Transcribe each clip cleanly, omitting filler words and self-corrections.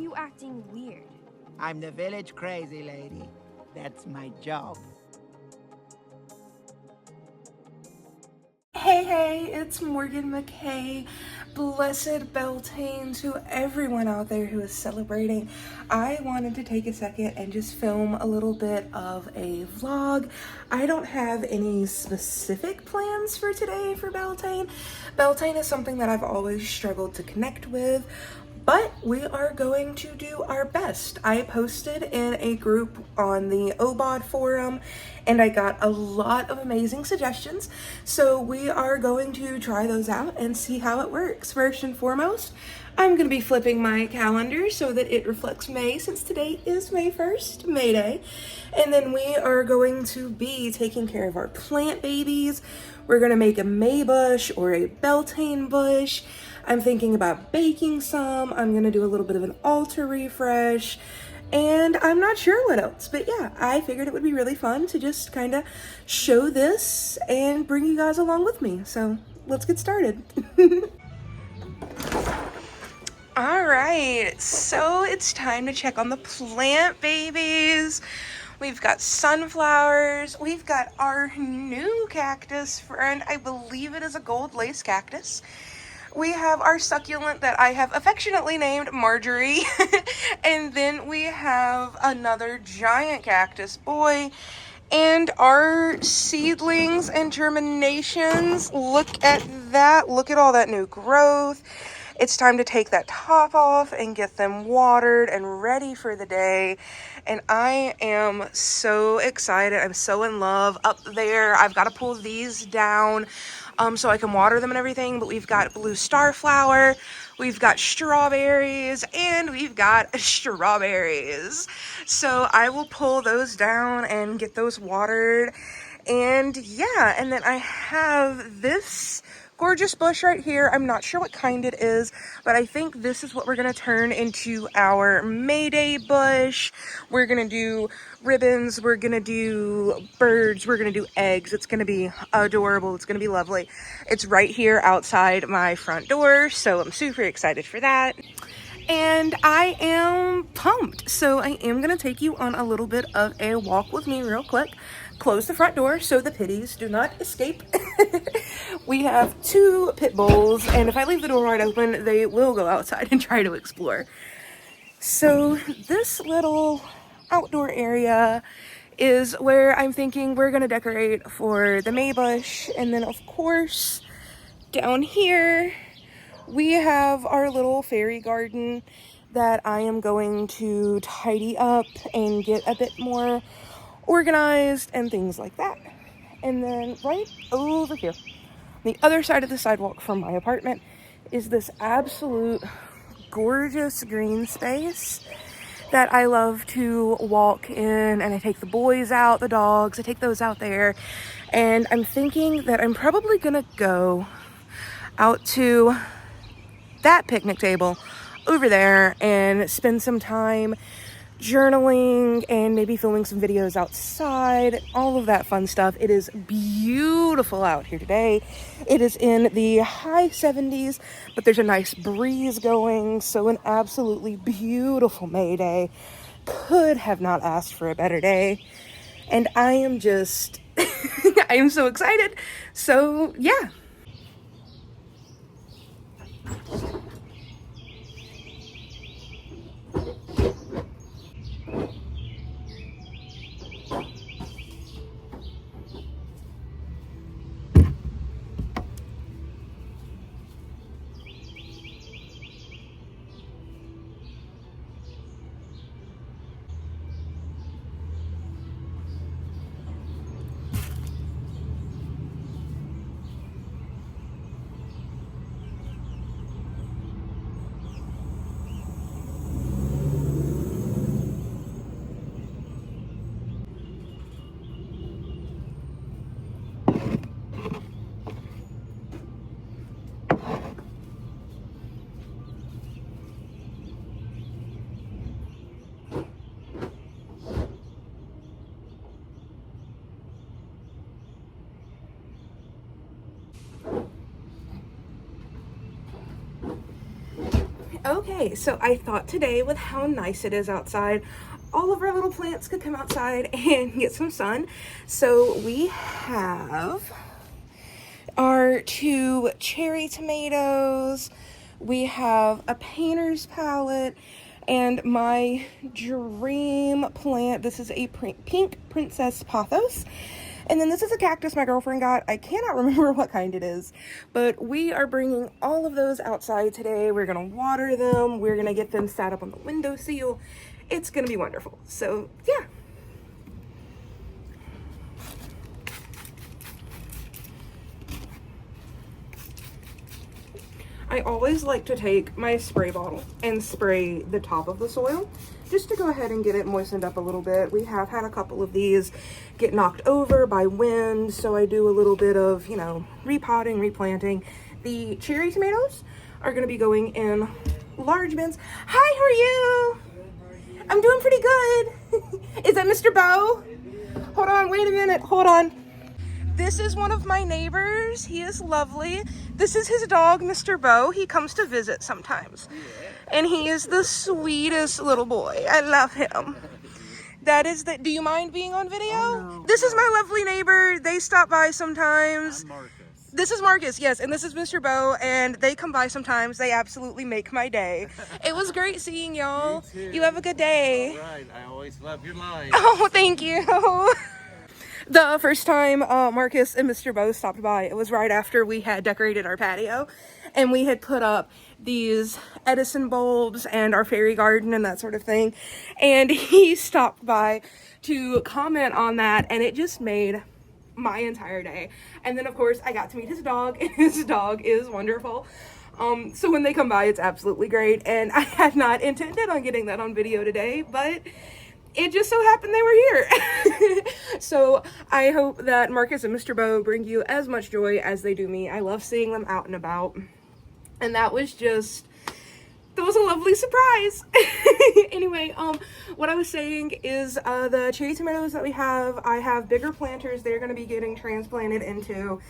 you acting weird? I'm the village crazy lady. That's my job. Hey, it's Morgan McKay. Blessed Beltane to everyone out there who is celebrating. I wanted to take a second and just film a little bit of a vlog. I don't have any specific plans for today for Beltane. Beltane is something that I've always struggled to connect with, but we are going to do our best. I posted in a group on the OBOD forum and I got a lot of amazing suggestions. So we are going to try those out and see how it works. First and foremost, I'm going to be flipping my calendar so that it reflects May, since today is May 1st, May Day. And then we are going to be taking care of our plant babies. We're going to make a May bush or a Beltane bush. I'm thinking about baking some. I'm gonna do a little bit of an altar refresh, and I'm not sure what else, but yeah, I figured it would be really fun to just kind of show this and bring you guys along with me. So let's get started. All right, so it's time to check on the plant babies. We've got sunflowers. We've got our new cactus friend. I believe it is a gold lace cactus. We have our succulent that I have affectionately named Marjorie. And then we have another giant cactus boy. And our seedlings and germinations, look at that. Look at all that new growth. It's time to take that top off and get them watered and ready for the day. And I am so excited. I'm so in love. Up there, I've got to pull these down so I can water them and everything. But we've got blue starflower, we've got strawberries, and we've got strawberries. So I will pull those down and get those watered. And yeah, and then I have this gorgeous bush right here. I'm not sure what kind it is, but I think this is what we're gonna turn into our May Day bush. We're gonna do ribbons, we're gonna do birds, we're gonna do eggs. It's gonna be adorable, it's gonna be lovely. It's right here outside my front door, so I'm super excited for that. And I am pumped. So I am gonna take you on a little bit of a walk with me real quick. Close the front door so the pitties do not escape. We have 2 pit bulls, and if I leave the door wide open, they will go outside and try to explore. So this little outdoor area is where I'm thinking we're gonna decorate for the May bush. And then of course, down here, we have our little fairy garden that I am going to tidy up and get a bit more organized and things like that. And then right over here, the other side of the sidewalk from my apartment, is this absolute gorgeous green space that I love to walk in, and I take the boys out, the dogs, I take those out there. And I'm thinking that I'm probably gonna go out to that picnic table over there and spend some time journaling and maybe filming some videos outside, all of that fun stuff. It is beautiful out here today. It is in the high 70s, but there's a nice breeze going, so an absolutely beautiful May Day. Could have not asked for a better day. And I am just, I am so excited. So yeah. Okay, so I thought today, with how nice it is outside, all of our little plants could come outside and get some sun. So we have our 2 cherry tomatoes, we have a painter's palette, and my dream plant. This is a pink princess pothos. And then this is a cactus my girlfriend got. I cannot remember what kind it is, but we are bringing all of those outside today. We're gonna water them. We're gonna get them sat up on the windowsill. It's gonna be wonderful. So yeah. I always like to take my spray bottle and spray the top of the soil just to go ahead and get it moistened up a little bit. We have had a couple of these get knocked over by wind, so I do a little bit of, you know, repotting, replanting. The cherry tomatoes are going to be going in large bins. Hi, how are you? I'm doing pretty good. Is that Mr. Bo? Hold on, wait a minute, hold on. This is one of my neighbors. He is lovely. This is his dog, Mr. Bo. He comes to visit sometimes. And he is the sweetest little boy. I love him. That is the, do you mind being on video? Oh, no. This is my lovely neighbor. They stop by sometimes. I'm Marcus. This is Marcus, yes, and this is Mr. Bo, and they come by sometimes. They absolutely make my day. It was great seeing y'all. You have a good day. All right, I always love your line. Oh, thank you. The first time Marcus and Mr. Bo stopped by, it was right after we had decorated our patio, and we had put up these Edison bulbs and our fairy garden and that sort of thing, and he stopped by to comment on that, and it just made my entire day. And then of course I got to meet his dog, and his dog is wonderful. So when they come by, it's absolutely great, and I had not intended on getting that on video today, but it just so happened they were here. So I hope that Marcus and Mr. Bo bring you as much joy as they do me. I love seeing them out and about. And that was a lovely surprise. Anyway, what I was saying is the cherry tomatoes that we have, I have bigger planters they're going to be getting transplanted into.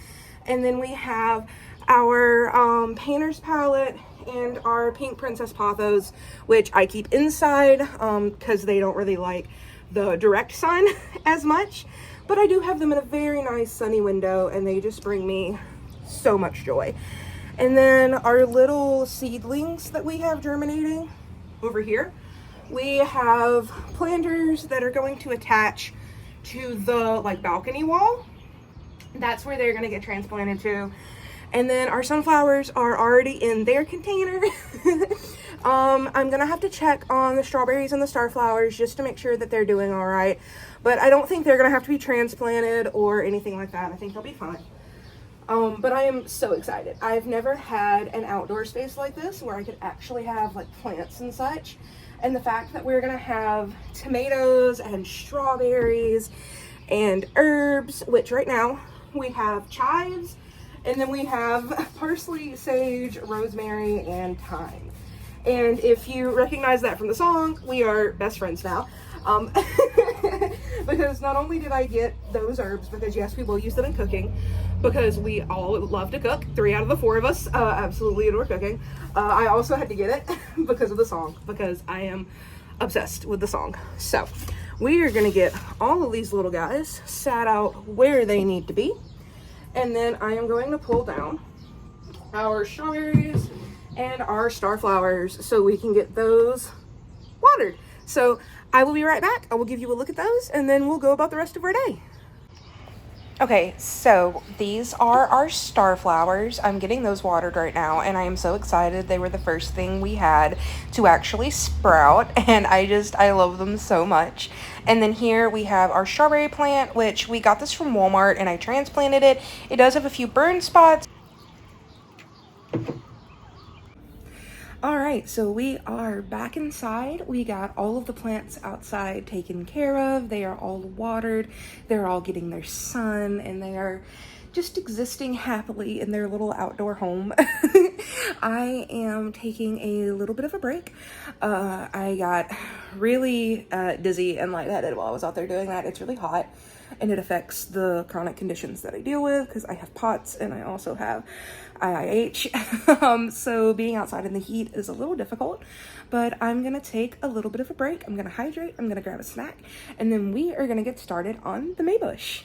And then we have our painter's palette and our pink princess pothos, which I keep inside because they don't really like the direct sun as much, but I do have them in a very nice sunny window, and they just bring me so much joy. And then our little seedlings that we have germinating over here, we have planters that are going to attach to the balcony wall. That's where they're going to get transplanted to. And then our sunflowers are already in their container. I'm gonna have to check on the strawberries and the starflowers just to make sure that they're doing all right. But I don't think they're gonna have to be transplanted or anything like that. I think they'll be fine. But I am so excited. I've never had an outdoor space like this where I could actually have plants and such. And the fact that we're gonna have tomatoes and strawberries and herbs, which right now we have chives, and then we have parsley, sage, rosemary, and thyme. And if you recognize that from the song, we are best friends now. Because not only did I get those herbs, because yes, we will use them in cooking, because we all love to cook. 3 out of the 4 of us absolutely adore cooking. I also had to get it because of the song, because I am obsessed with the song. So we are gonna get all of these little guys sat out where they need to be. And then I am going to pull down our strawberries and our starflowers so we can get those watered. So I will be right back. I will give you a look at those, and then we'll go about the rest of our day. Okay, so these are our starflowers. I'm getting those watered right now, and I am so excited. They were the first thing we had to actually sprout, and I love them so much. And then here we have our strawberry plant, which we got this from Walmart, and I transplanted it. It does have a few burn spots. All right, so we are back inside. We got all of the plants outside taken care of. They are all watered. They're all getting their sun, and they are just existing happily in their little outdoor home. I am taking a little bit of a break. I got really dizzy and lightheaded while I was out there doing that. It's really hot and it affects the chronic conditions that I deal with because I have POTS and I also have IIH. So being outside in the heat is a little difficult, but I'm gonna take a little bit of a break. I'm gonna hydrate, I'm gonna grab a snack, and then we are gonna get started on the Maybush.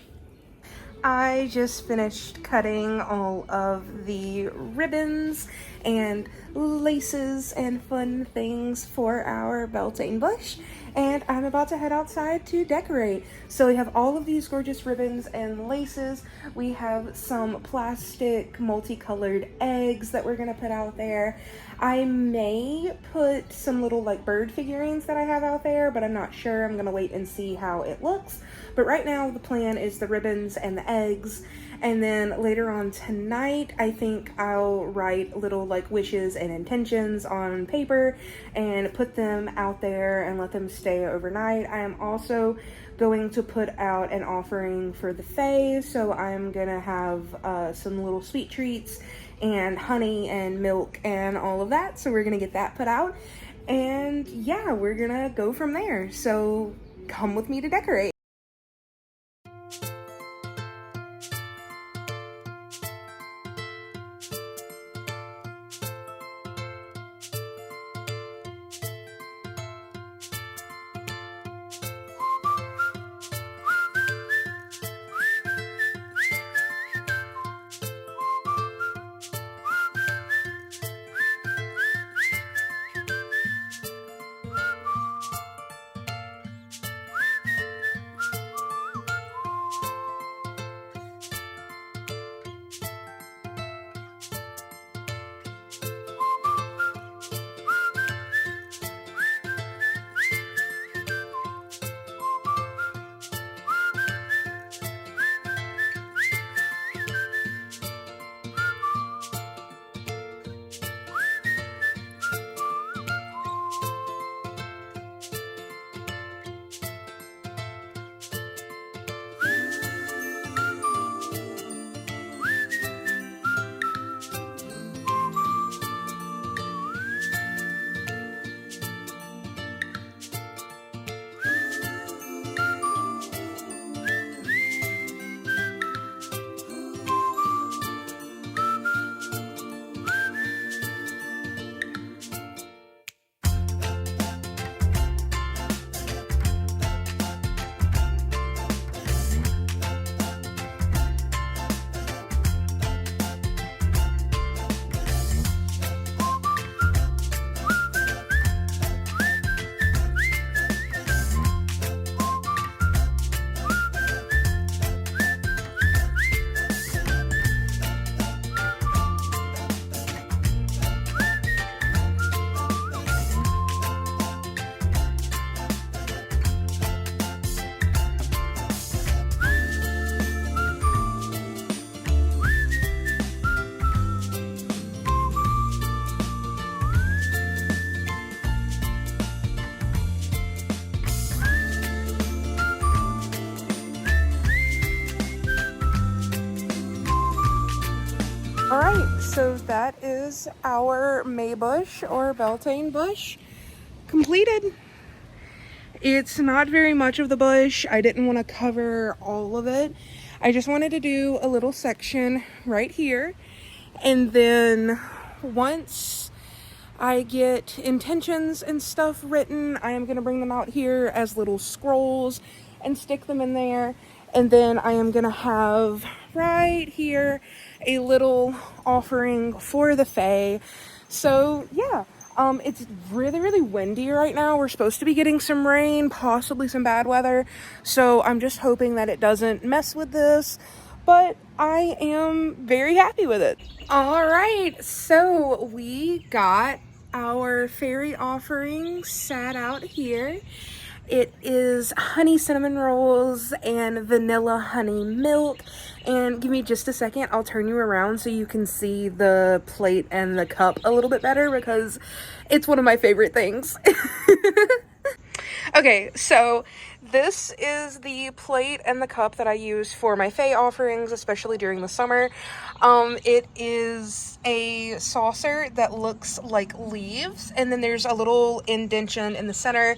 I just finished cutting all of the ribbons and laces and fun things for our Beltane bush, and I'm about to head outside to decorate. So we have all of these gorgeous ribbons and laces. We have some plastic multicolored eggs that we're gonna put out there. I may put some little like bird figurines that I have out there, but I'm not sure. I'm gonna wait and see how it looks. But right now the plan is the ribbons and the eggs. And then later on tonight, I think I'll write little like wishes and intentions on paper and put them out there and let them stay overnight. I am also going to put out an offering for the Fae. So I'm gonna have some little sweet treats and honey and milk and all of that. So we're gonna get that put out. And yeah, we're gonna go from there. So come with me to decorate. Alright, so that is our Maybush or Beltane bush completed. It's not very much of the bush. I didn't want to cover all of it. I just wanted to do a little section right here. And then once I get intentions and stuff written, I am going to bring them out here as little scrolls and stick them in there. And then I am going to have right here a little offering for the Fae. So yeah, it's really, really windy right now. We're supposed to be getting some rain, possibly some bad weather. So I'm just hoping that it doesn't mess with this. But I am very happy with it. All right, so we got our fairy offering sat out here. It is honey cinnamon rolls and vanilla honey milk. And give me just a second, I'll turn you around so you can see the plate and the cup a little bit better because it's one of my favorite things. Okay, so This is the plate and the cup that I use for my Fae offerings, especially during the summer. It is a saucer that looks like leaves, and then there's a little indentation in the center,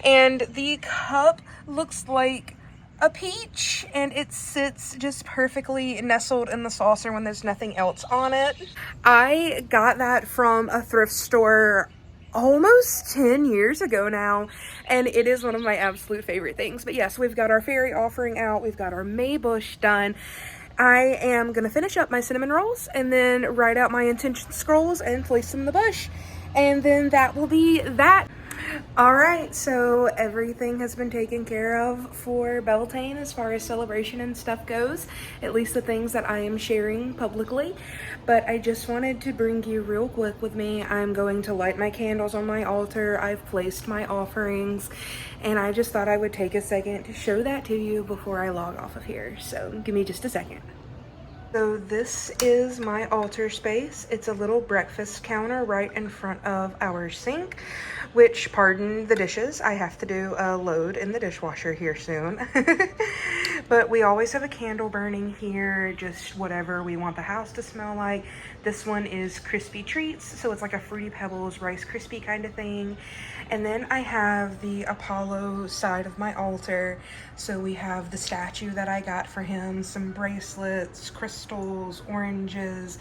and the cup looks like a peach, and it sits just perfectly nestled in the saucer when there's nothing else on it. I got that from a thrift store almost 10 years ago now, and it is one of my absolute favorite things. But yes, we've got our fairy offering out, we've got our May bush done. I am gonna finish up my cinnamon rolls and then write out my intention scrolls and place them in the bush, and then that will be that. All right, so everything has been taken care of for Beltane as far as celebration and stuff goes, at least the things that I am sharing publicly. But I just wanted to bring you real quick with me. I'm going to light my candles on my altar. I've placed my offerings, and I just thought I would take a second to show that to you before I log off of here. So give me just a second. So this is my altar space. It's a little breakfast counter right in front of our sink, which, pardon the dishes, I have to do a load in the dishwasher here soon. But we always have a candle burning here, just whatever we want the house to smell like. This one is Crispy Treats, so it's like a Fruity Pebbles Rice Krispie kind of thing. And then I have the Apollo side of my altar. So we have the statue that I got for him, some bracelets, crystals, oranges,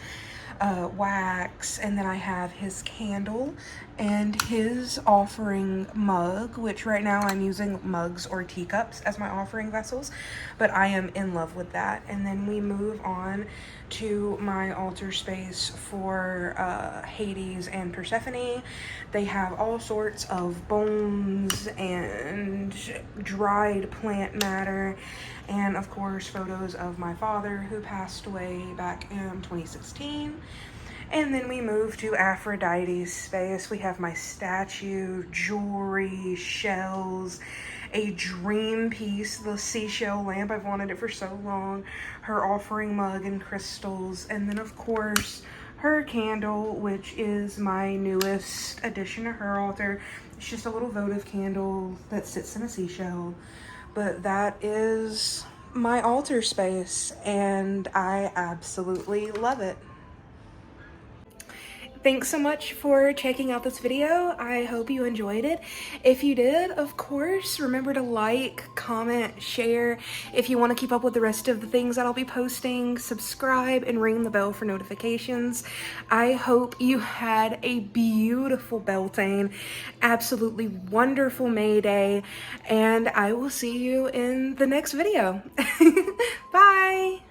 wax, and then I have his candle and his offering mug, which right now I'm using mugs or teacups as my offering vessels, but I am in love with that. And then we move on to my altar space for Hades and Persephone. They have all sorts of bones and dried plant matter, and of course photos of my father who passed away back in 2016. And then we move to Aphrodite's space. We have my statue, jewelry, shells, a dream piece, the seashell lamp. I've wanted it for so long. Her offering mug and crystals. And then of course her candle, which is my newest addition to her altar. It's just a little votive candle that sits in a seashell. But that is my altar space, and I absolutely love it. Thanks so much for checking out this video. I hope you enjoyed it. If you did, of course, remember to like, comment, share. If you want to keep up with the rest of the things that I'll be posting, subscribe and ring the bell for notifications. I hope you had a beautiful Beltane, absolutely wonderful May Day, and I will see you in the next video. Bye!